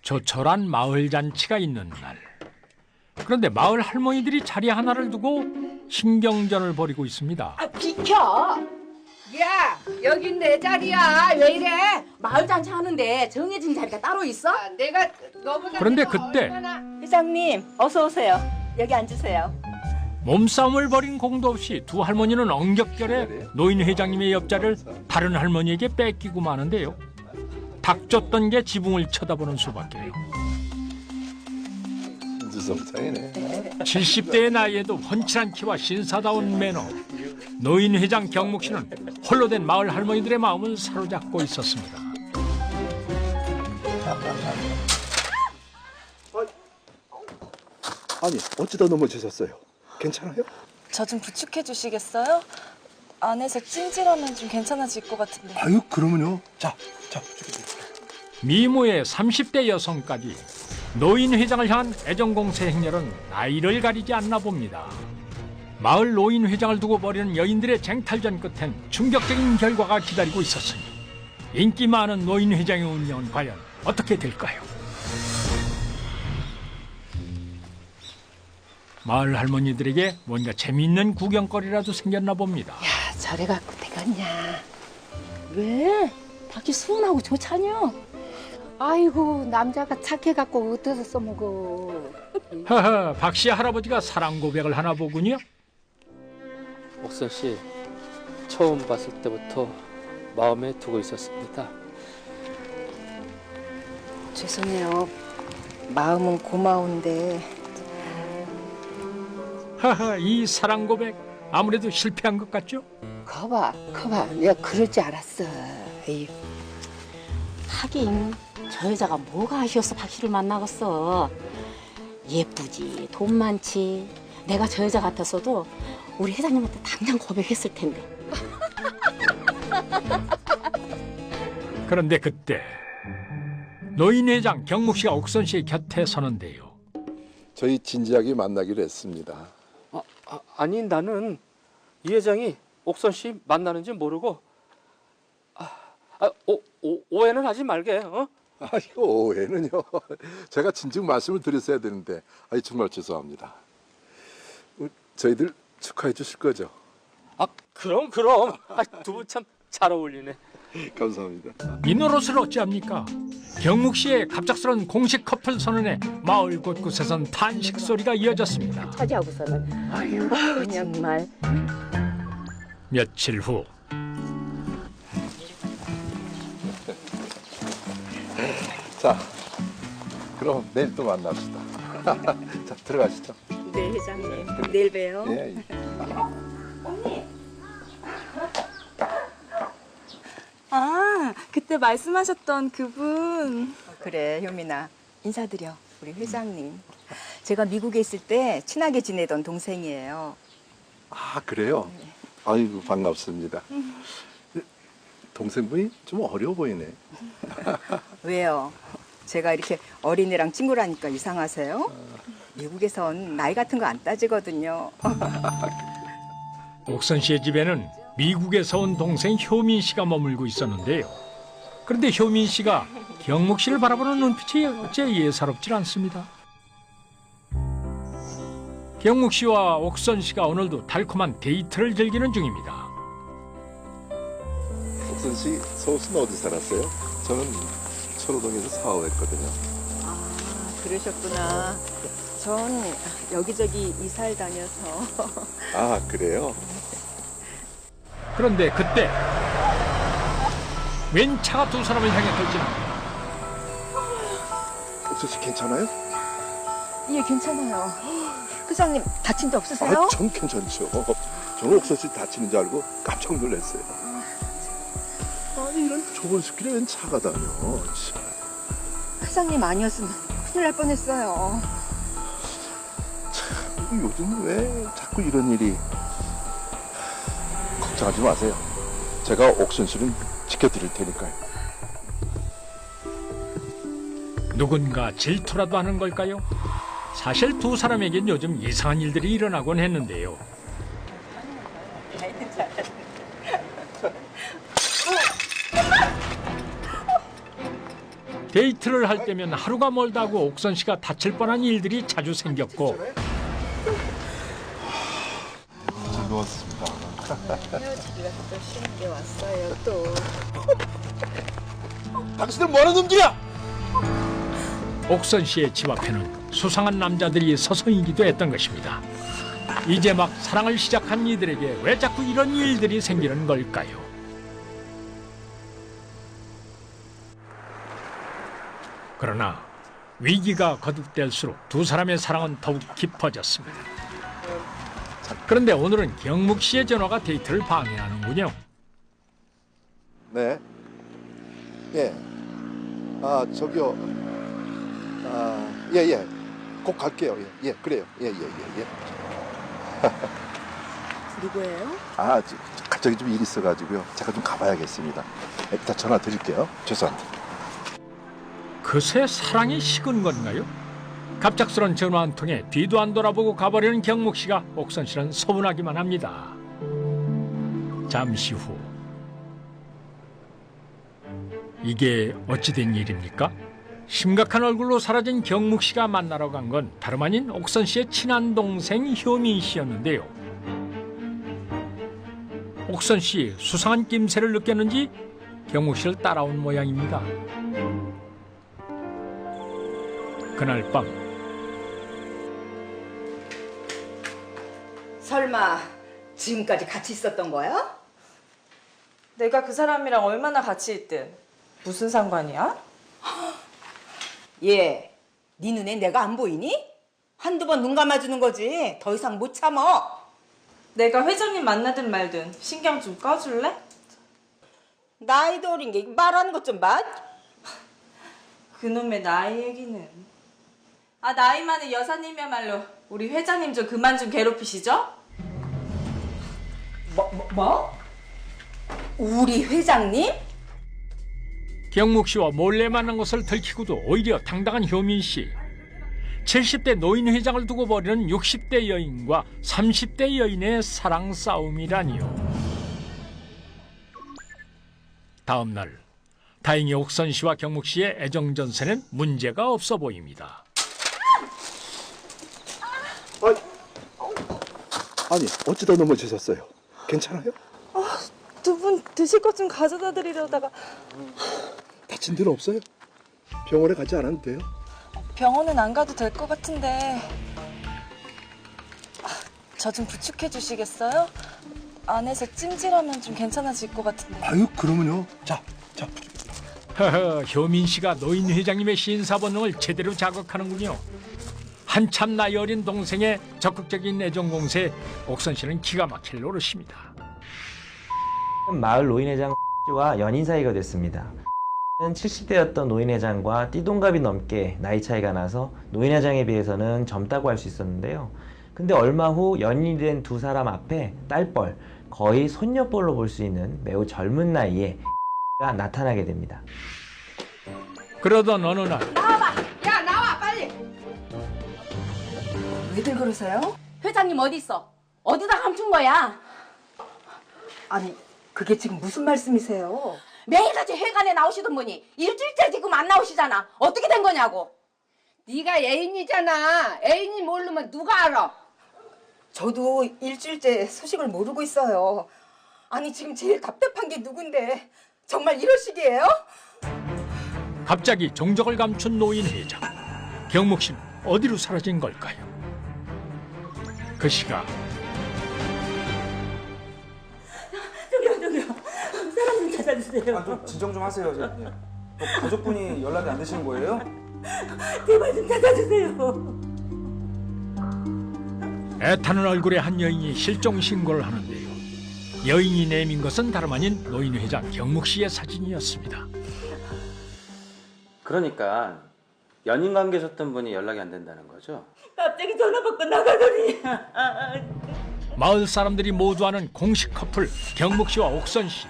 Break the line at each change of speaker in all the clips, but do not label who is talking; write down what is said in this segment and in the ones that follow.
조촐한 마을 잔치가 있는 날. 그런데 마을 할머니들이 자리 하나를 두고 신경전을 벌이고 있습니다.
아, 비켜! 야, 여긴 내 자리야. 왜 이래? 마을 잔치 하는데 정해진 자리가 따로 있어? 내가 너보다
그런데 그때
회장님, 어서 오세요. 여기 앉으세요.
몸싸움을 벌인 공도 없이 두 할머니는 엉격결에 노인 회장님의 옆자리를 다른 할머니에게 뺏기고 마는데요. 닥쳤던 게 지붕을 쳐다보는 수밖에요.
인지성창이네.
70대의 나이에도 훤칠한 키와 신사다운 매너. 노인 회장 경묵 씨는 홀로 된 마을 할머니들의 마음을 사로잡고 있었습니다.
아니 어찌다 넘어지셨어요? 괜찮아요?
저 좀 부축해 주시겠어요? 안에서 찜질하면 좀 괜찮아질 것 같은데.
아유 그러면요. 자.
미모의 30대 여성까지 노인 회장을 향한 애정공세 행렬은 나이를 가리지 않나 봅니다. 마을 노인 회장을 두고 벌이는 여인들의 쟁탈전 끝엔 충격적인 결과가 기다리고 있었으니 인기 많은 노인 회장의 운명은 과연 어떻게 될까요? 마을 할머니들에게 뭔가 재미있는 구경거리라도 생겼나 봅니다.
야, 저래 갖고 되겠냐? 왜? 밖이 수원하고 좋잖여. 아이고, 남자가 착해 갖고 어디서 써먹어.
하하, 박씨 할아버지가 사랑 고백을 하나 보군요.
옥선 씨, 처음 봤을 때부터 마음에 두고 있었습니다.
죄송해요. 마음은 고마운데.
하하, 이 사랑 고백 아무래도 실패한 것 같죠?
거봐. 내가 그럴 줄 알았어. 에이. 하긴 저 여자가 뭐가 아쉬워서 박씨를 만나겠어. 예쁘지, 돈 많지. 내가 저 여자 같았어도 우리 회장님한테 당장 고백했을 텐데.
그런데 그때 노인 회장 경묵 씨가 옥선 씨의 곁에 서는데요.
저희 진지하게 만나기로 했습니다.
아니 나는 이 회장이 옥선 씨 만나는지 모르고 오해는 하지 말게. 어?
아이고 오해는요. 제가 진즉 말씀을 드렸어야 되는데 정말 죄송합니다. 저희들 축하해 주실 거죠?
그럼 두 분 참 잘 어울리네.
감사합니다.
이 노릇을 어찌합니까? 경묵 씨의 갑작스런 공식 커플 선언에 마을 곳곳에선 탄식 소리가 이어졌습니다.
차지하고서는 아유 정말.
며칠 후
자, 그럼 내일 또 만납시다. 자, 들어가시죠.
네, 회장님. 내일 봬요.
예.
아, 그때 말씀하셨던 그분.
그래, 효민아. 인사드려. 우리 회장님. 제가 미국에 있을 때 친하게 지내던 동생이에요.
아, 그래요? 아이고, 반갑습니다. 동생분이 좀 어려워 보이네.
왜요? 제가 이렇게 어린애랑 친구라니까 이상하세요? 미국에선 나이 같은 거 안 따지거든요.
옥선 씨의 집에는 미국에서 온 동생 효민 씨가 머물고 있었는데요. 그런데 효민 씨가 경묵 씨를 바라보는 눈빛이 어째 예사롭질 않습니다. 경묵 씨와 옥선 씨가 오늘도 달콤한 데이트를 즐기는 중입니다.
옥선 씨, 서울시는 어디 살았어요? 저는 철호동에서 사업했거든요.
아, 그러셨구나. 전 여기저기 이사를 다녀서.
아, 그래요?
그런데 그때 웬 차가 두 사람을 향해 돌진합니다.
옥선 씨 괜찮아요?
예, 괜찮아요. 회장님, 다친 데 없으세요?
전 괜찮죠. 저는 옥선 씨 다치는 줄 알고 깜짝 놀랐어요. 아니, 이런 좁은 숲길에 웬 차가 다녀. 참.
회장님 아니었으면 큰일 날 뻔했어요.
요즘 왜 자꾸 이런 일이. 걱정하지 마세요. 제가 옥선 씨는 지켜드릴 테니까요.
누군가 질투라도 하는 걸까요? 사실 두 사람에겐 요즘 이상한 일들이 일어나곤 했는데요. 데이트를 할 때면 하루가 멀다고 옥선 씨가 다칠 뻔한 일들이 자주 생겼고
즐거웠습니다.
헤어지기가 또 쉬운 게 왔어요 또.
당신들 뭐하는 놈들이야?
옥선 씨의 집 앞에는 수상한 남자들이 서성이기도 했던 것입니다. 이제 막 사랑을 시작한 이들에게 왜 자꾸 이런 일들이 생기는 걸까요? 그러나 위기가 거듭될수록 두 사람의 사랑은 더욱 깊어졌습니다. 그런데 오늘은 경묵 씨의 전화가 데이트를 방해하는군요.
네. 예. 아, 저기요. 아, 예. 곧 갈게요. 예. 그래요. 예.
누구예요?
아, 갑자기 좀 일이 있어가지고요. 제가 좀 가봐야겠습니다. 이따 전화 드릴게요. 죄송합니다.
그새 사랑이 식은 건가요? 갑작스런 전화 한 통에 뒤도 안 돌아보고 가버리는 경묵 씨가 옥선 씨는 서운하기만 합니다. 잠시 후 이게 어찌된 일입니까? 심각한 얼굴로 사라진 경묵 씨가 만나러 간 건 다름 아닌 옥선 씨의 친한 동생 효민 씨였는데요. 옥선 씨 수상한 낌새를 느꼈는지 경묵 씨를 따라온 모양입니다. 그날 밤
설마 지금까지 같이 있었던 거야?
내가 그 사람이랑 얼마나 같이 있든 무슨 상관이야?
얘, 네 눈에 내가 안 보이니? 한두 번 눈 감아주는 거지. 더 이상 못 참어.
내가 회장님 만나든 말든 신경 좀 꺼줄래?
나이도 어린 게 말하는 것 좀 봐.
그놈의 나이 얘기는. 아, 나이 많은 여사님이야말로 우리 회장님 좀 그만 좀 괴롭히시죠?
뭐? 우리 회장님?
경묵 씨와 몰래 만난 것을 들키고도 오히려 당당한 효민 씨. 70대 노인 회장을 두고 벌이는 60대 여인과 30대 여인의 사랑 싸움이라니요. 다음 날 다행히 옥선 씨와 경묵 씨의 애정 전선엔 문제가 없어 보입니다.
아니, 어찌다 넘어지셨어요? 괜찮아요?
두 분 드실 것 좀 가져다 드리려다가.
다친 데는 없어요? 병원에 가지 않아도 돼요?
병원은 안 가도 될 것 같은데. 저 좀 부축해 주시겠어요? 안에서 찜질하면 좀 괜찮아질 것 같은데.
아유, 그러면요. 자.
허허, 효민 씨가 노인 회장님의 신사 본능을 제대로 자극하는군요. 한참 나이 어린 동생의 적극적인 애정 공세에 옥선 씨는 기가 막힐 노릇입니다.
마을 노인회장 와 연인 사이가 됐습니다. 70대였던 노인회장과 띠동갑이 넘게 나이 차이가 나서 노인회장에 비해서는 젊다고 할 수 있었는데요. 근데 얼마 후 연인이 된 두 사람 앞에 딸뻘, 거의 손녀뻘로 볼 수 있는 매우 젊은 나이에 가 나타나게 됩니다.
그러던 어느 날
야, 나와 빨리.
왜들 그러세요?
회장님 어디 있어? 어디다 감춘 거야?
아니, 그게 지금 무슨 말씀이세요?
매일같이 회관에 나오시던 분이 일주일째 지금 안 나오시잖아. 어떻게 된 거냐고.
네가 애인이잖아. 애인이 모르면 누가 알아?
저도 일주일째 소식을 모르고 있어요. 아니, 지금 제일 답답한 게 누군데 정말 이러시기에요?
갑자기 종적을 감춘 노인 회장. 경묵 씨는 어디로 사라진 걸까요? 그 시각
아, 좀 진정 좀 하세요. 가족분이 연락이 안 되시는 거예요?
애타는 얼굴의 한 여인이 실종 신고를 하는데요. 여인이 내민 것은 다름 아닌 노인 회장 경묵 씨의 사진이었습니다.
그러니까 연인 관계셨던 분이 연락이 안 된다는 거죠?
갑자기 전화 받고 나가더니.
마을 사람들이 모두 아는 공식 커플 경묵 씨와 옥선 씨.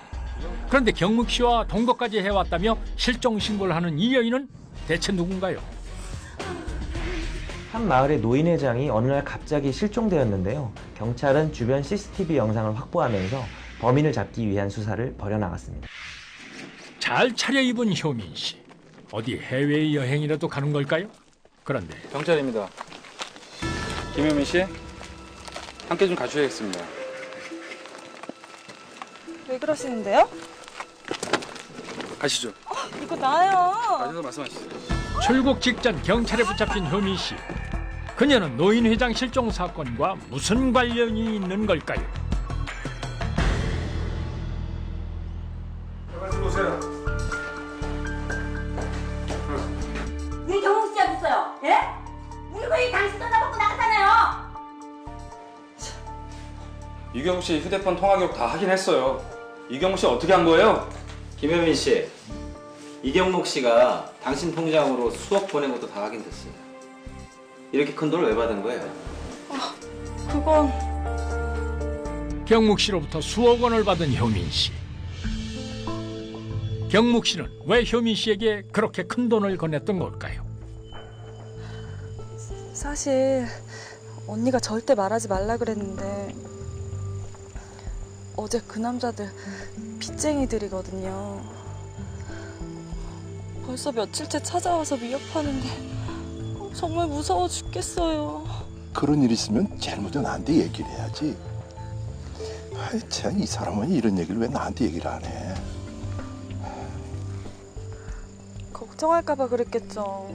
그런데 경묵 씨와 동거까지 해왔다며 실종 신고를 하는 이 여인은 대체 누군가요?
한 마을의 노인회장이 어느 날 갑자기 실종되었는데요. 경찰은 주변 CCTV 영상을 확보하면서 범인을 잡기 위한 수사를 벌여나갔습니다.
잘 차려입은 효민 씨. 어디 해외 여행이라도 가는 걸까요? 그런데
경찰입니다. 김효민 씨, 함께 좀 가주셔야겠습니다.
왜 그러시는데요?
가시죠.
이거 나요.
가셔서 말씀하시죠.
출국 직전 경찰에 붙잡힌 효민 씨. 그녀는 노인 회장 실종 사건과 무슨 관련이 있는 걸까요?
오세요.
왜 경욱 씨가 있어요? 예? 우리 왜 당신 전화받고 나갔잖아요.
이경욱 씨 휴대폰 통화 기록 다 확인했어요. 이경욱 씨 어떻게 한 거예요?
김효민 씨, 이경록 씨가 당신 통장으로 수억 보낸 것도 다 확인됐어요. 이렇게 큰 돈을 왜 받은 거예요?
그건
경묵 씨로부터 수억 원을 받은 효민 씨. 경묵 씨는 왜 효민 씨에게 그렇게 큰 돈을 건넸던 걸까요?
사실 언니가 절대 말하지 말라 그랬는데 어제 그 남자들 빚쟁이들이거든요. 벌써 며칠째 찾아와서 위협하는데 정말 무서워 죽겠어요.
그런 일 있으면 잘못은 나한테 얘기를 해야지. 아이 참, 이 사람은 이런 얘기를 왜 나한테 얘기를 안 해?
걱정할까 봐 그랬겠죠.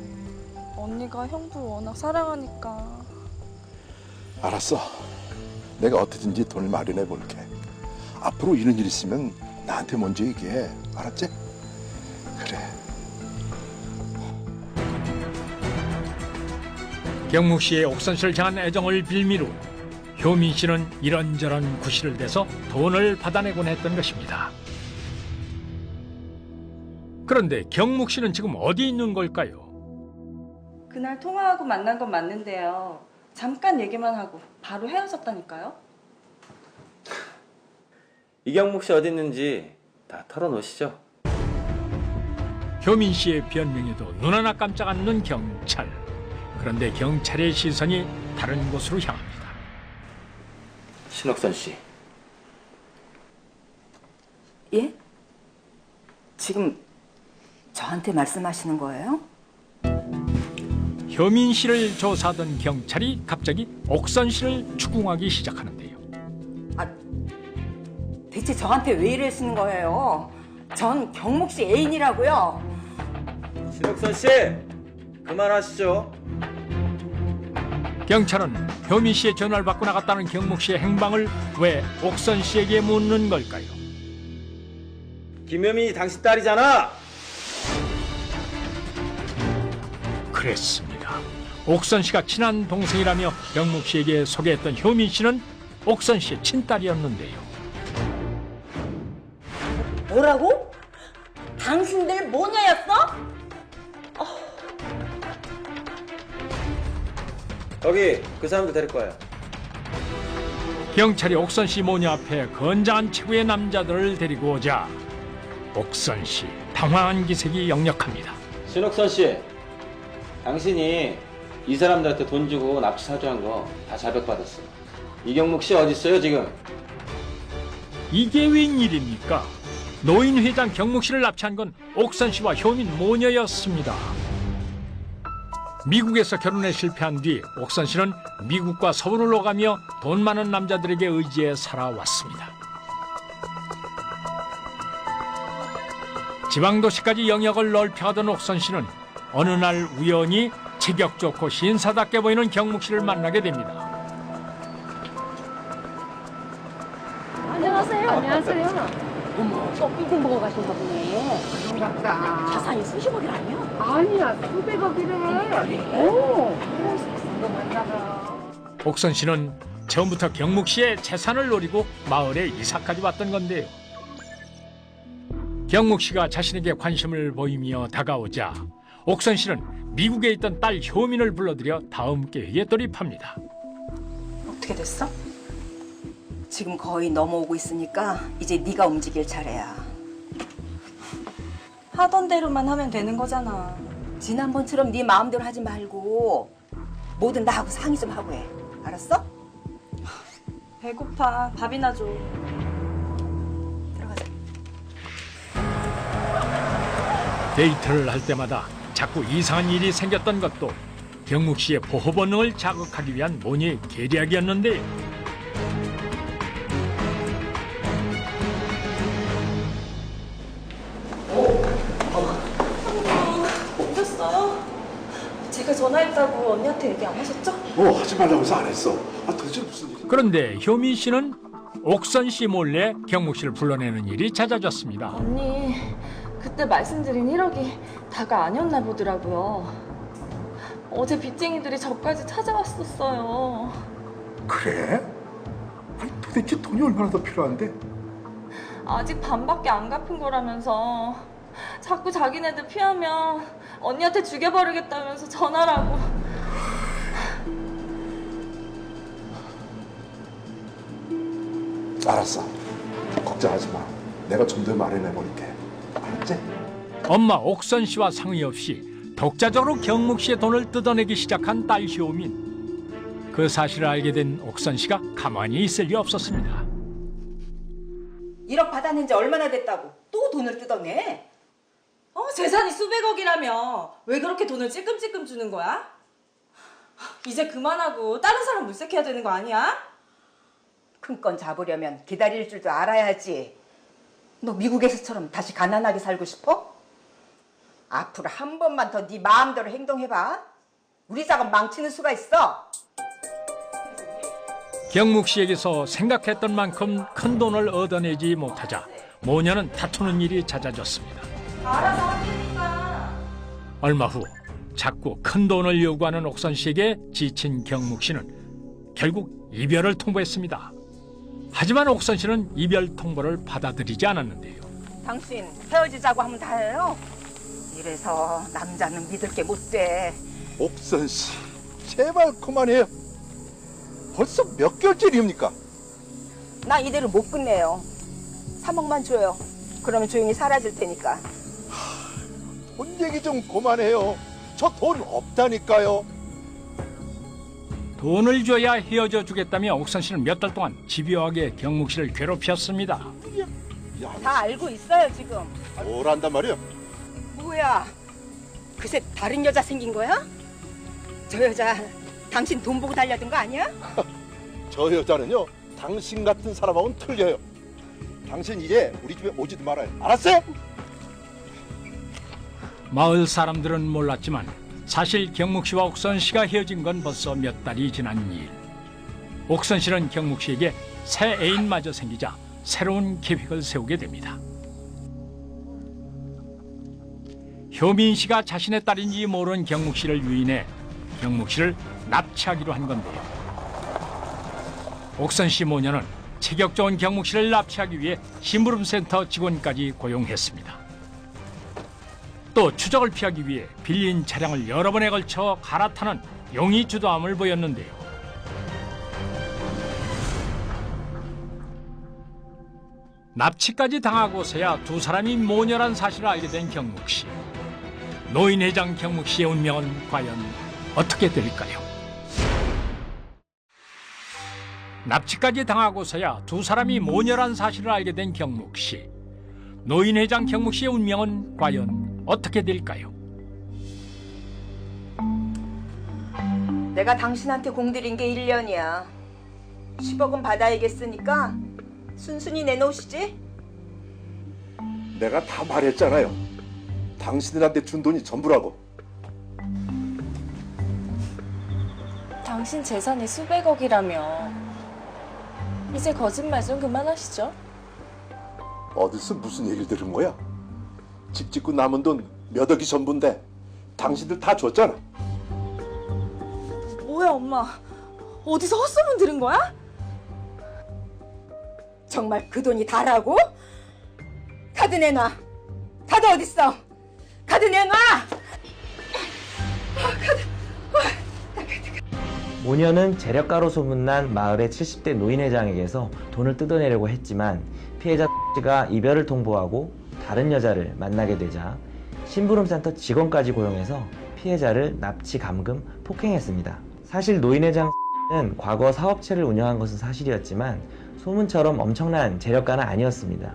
언니가 형부 워낙 사랑하니까.
알았어. 내가 어떻게든지 돈을 마련해 볼게. 앞으로 이런 일 있으면 나한테 먼저 얘기해. 알았지? 그래.
경묵 씨의 옥선 씨를 향한 애정을 빌미로 효민 씨는 이런저런 구실을 대서 돈을 받아내곤 했던 것입니다. 그런데 경묵 씨는 지금 어디 있는 걸까요?
그날 통화하고 만난 건 맞는데요. 잠깐 얘기만 하고 바로 헤어졌다니까요.
이경록 씨 어디 있는지 다 털어놓으시죠.
효민 씨의 변명에도 눈 하나 깜짝 않는 경찰. 그런데 경찰의 시선이 다른 곳으로 향합니다.
신옥선 씨.
예? 지금 저한테 말씀하시는 거예요?
효민 씨를 조사하던 경찰이 갑자기 옥선 씨를 추궁하기 시작하는데요.
대체 저한테 왜 이러시는 거예요? 전 경목 씨 애인이라고요.
신옥선 씨, 그만하시죠.
경찰은 효민 씨의 전화를 받고 나갔다는 경묵 씨의 행방을 왜 옥선 씨에게 묻는 걸까요?
김효민이 당신 딸이잖아.
그랬습니다. 옥선 씨가 친한 동생이라며 경묵 씨에게 소개했던 효민 씨는 옥선 씨의 친딸이었는데요.
뭐라고? 당신들 모녀였어?
거기 그 사람들 데릴 거야.
경찰이 옥선 씨 모녀 앞에 건장한 체구의 남자들을 데리고 오자 옥선 씨 당황한 기색이 역력합니다.
신옥선 씨, 당신이 이 사람들한테 돈 주고 납치 사주한 거 다 자백받았어. 이경록 씨 어디 있어요 지금?
이게 웬일입니까? 노인 회장 경묵 씨를 납치한 건 옥선 씨와 효민 모녀였습니다. 미국에서 결혼에 실패한 뒤 옥선 씨는 미국과 서울을 오가며 돈 많은 남자들에게 의지해 살아왔습니다. 지방도시까지 영역을 넓혀가던 옥선 씨는 어느 날 우연히 체격 좋고 신사답게 보이는 경묵 씨를 만나게 됩니다.
안녕하세요. 안녕하세요.
어머, 쇼핑 보고 가신가 보네.
반갑다.
자산이 수십억이 아니야?
아니야, 수백억이래. 오, 너 만나라.
옥선 씨는 처음부터 경묵 씨의 재산을 노리고 마을에 이사까지 왔던 건데요. 경묵 씨가 자신에게 관심을 보이며 다가오자 옥선 씨는 미국에 있던 딸 효민을 불러들여 다음 계획에 돌입합니다.
어떻게 됐어? 지금 거의 넘어오고 있으니까 이제 네가 움직일 차례야.
하던 대로만 하면 되는 거잖아.
지난번처럼 네 마음대로 하지 말고 뭐든 나하고 상의 좀 하고 해. 알았어?
배고파. 밥이나 줘.
들어가자.
데이트를 할 때마다 자꾸 이상한 일이 생겼던 것도 경묵 씨의 보호 본능을 자극하기 위한 모녀의 계략이었는데요.
오셨어요? 제가 전화했다고 언니한테 얘기 안 하셨죠?
하지 말라고 해서 안 했어. 도대체 무슨 일이야?
그런데 효민 씨는 옥선 씨 몰래 경묵 씨를 불러내는 일이 잦아졌습니다.
언니, 그때 말씀드린 1억이 다가 아니었나 보더라고요. 어제 빚쟁이들이 저까지 찾아왔었어요.
그래? 아니 도대체 돈이 얼마나 더 필요한데?
아직 반밖에 안 갚은 거라면서 자꾸 자기네들 피하면 언니한테 죽여버리겠다면서 전화라고.
알았어. 걱정하지 마. 내가 좀 더 마련해버릴게. 알았지?
엄마 옥선 씨와 상의 없이 독자적으로 경묵 씨의 돈을 뜯어내기 시작한 딸 효민. 그 사실을 알게 된 옥선 씨가 가만히 있을 리 없었습니다.
1억 받았는지 얼마나 됐다고 또 돈을 뜯어내?
재산이 수백억이라며 왜 그렇게 돈을 찔끔찔끔 주는 거야? 이제 그만하고 다른 사람 물색해야 되는 거 아니야?
큰 건 잡으려면 기다릴 줄도 알아야지. 너 미국에서처럼 다시 가난하게 살고 싶어? 앞으로 한 번만 더 네 마음대로 행동해봐. 우리 작업 망치는 수가 있어.
경묵 씨에게서 생각했던 만큼 큰 돈을 얻어내지 못하자 모녀는 다투는 일이 잦아졌습니다.
알아서 하니까.
얼마 후 자꾸 큰 돈을 요구하는 옥선 씨에게 지친 경묵 씨는 결국 이별을 통보했습니다. 하지만 옥선 씨는 이별 통보를 받아들이지 않았는데요.
당신 헤어지자고 하면 다 해요? 이래서 남자는 믿을 게 못 돼.
옥선 씨, 제발 그만해요. 벌써 몇 개월째입니까?
나 이대로 못 끝내요. 3억만 줘요. 그러면 조용히 사라질 테니까.
돈 얘기 좀 그만해요. 저 돈 없다니까요.
돈을 줘야 헤어져 주겠다며 옥선 씨는 몇 달 동안 집요하게 경묵 씨를 괴롭혔습니다.
다 알고 있어요 지금.
뭘 한단 말이야?
뭐야? 그새 다른 여자 생긴 거야? 저 여자 당신 돈 보고 달려든 거 아니야?
저 여자는요, 당신 같은 사람하고는 틀려요. 당신 이제 우리 집에 오지도 말아요. 알았어요?
마을 사람들은 몰랐지만 사실 경묵 씨와 옥선 씨가 헤어진 건 벌써 몇 달이 지난 일. 옥선 씨는 경묵 씨에게 새 애인마저 생기자 새로운 계획을 세우게 됩니다. 효민 씨가 자신의 딸인지 모르는 경묵 씨를 유인해 경묵 씨를 납치하기로 한 건데요. 옥선 씨 모녀는 체격 좋은 경묵 씨를 납치하기 위해 심부름센터 직원까지 고용했습니다. 또 추적을 피하기 위해 빌린 차량을 여러 번에 걸쳐 갈아타는 용의주도함을 보였는데요. 납치까지 당하고서야 두 사람이 모녀란 사실을 알게 된 경묵 씨. 노인회장 경묵 씨의 운명은 과연 어떻게 될까요? 납치까지 당하고서야 두 사람이 모녀란 사실을 알게 된 경묵 씨. 노인회장 경묵 씨의 운명은 과연 어떻게 될까요?
내가 당신한테 공들인 게 1년이야. 10억은 받아야겠으니까 순순히 내놓으시지?
내가 다 말했잖아요. 당신들한테 준 돈이 전부라고.
당신 재산이 수백억이라며. 이제 거짓말 좀 그만하시죠.
어디서 무슨 얘기를 들은 거야? 집 짓고 남은 돈 몇 억이 전부인데 당신들 다 줬잖아.
뭐야 엄마. 어디서 헛소문 들은 거야?
정말 그 돈이 다라고? 카드 내놔. 카드 어딨어? 카드 내놔!
모녀는 재력가로 소문난 마을의 70대 노인회장에게서 돈을 뜯어내려고 했지만 피해자 X가 이별을 통보하고 다른 여자를 만나게 되자 심부름센터 직원까지 고용해서 피해자를 납치, 감금, 폭행했습니다. 사실 노인회장 X는 과거 사업체를 운영한 것은 사실이었지만 소문처럼 엄청난 재력가는 아니었습니다.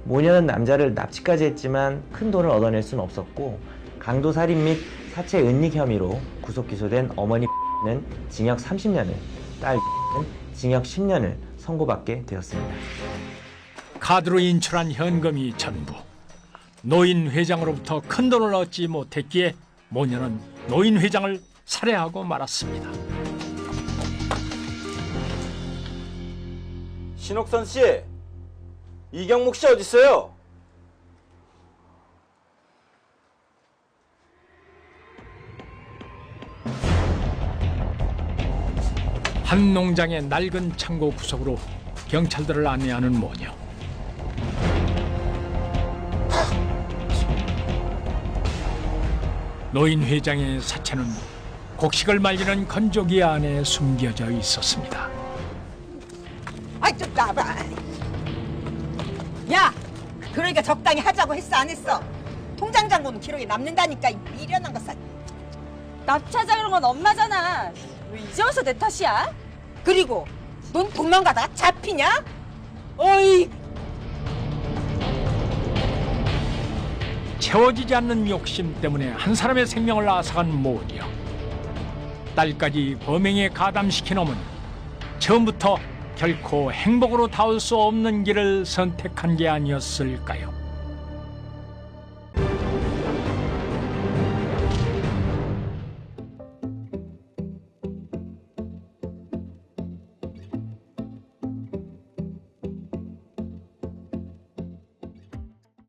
모녀는 남자를 납치까지 했지만 큰 돈을 얻어낼 수는 없었고 강도 살인 및 사체 은닉 혐의로 구속 기소된 어머니는 징역 30년을, 딸은 징역 10년을 선고받게 되었습니다.
카드로 인출한 현금이 전부. 노인 회장으로부터 큰 돈을 얻지 못했기에 모녀는 노인 회장을 살해하고 말았습니다.
신옥선 씨, 이경목 씨 어디 있어요?
한 농장의 낡은 창고 구석으로 경찰들을 안내하는 모녀. 노인 회장의 사체는 곡식을 말리는 건조기 안에 숨겨져 있었습니다.
아이 좀 나봐. 야, 그러니까 적당히 하자고 했어 안 했어? 통장 잔고는 기록에 남는다니까 이 미련한 것 사.
납치하자 그런 건 엄마잖아. 왜 이제 와서 내 탓이야?
그리고 넌 도망가다가 잡히냐? 어이.
채워지지 않는 욕심 때문에 한 사람의 생명을 앗아간 모녀. 딸까지 범행에 가담시킨 어머니. 처음부터 결코 행복으로 닿을 수 없는 길을 선택한 게 아니었을까요?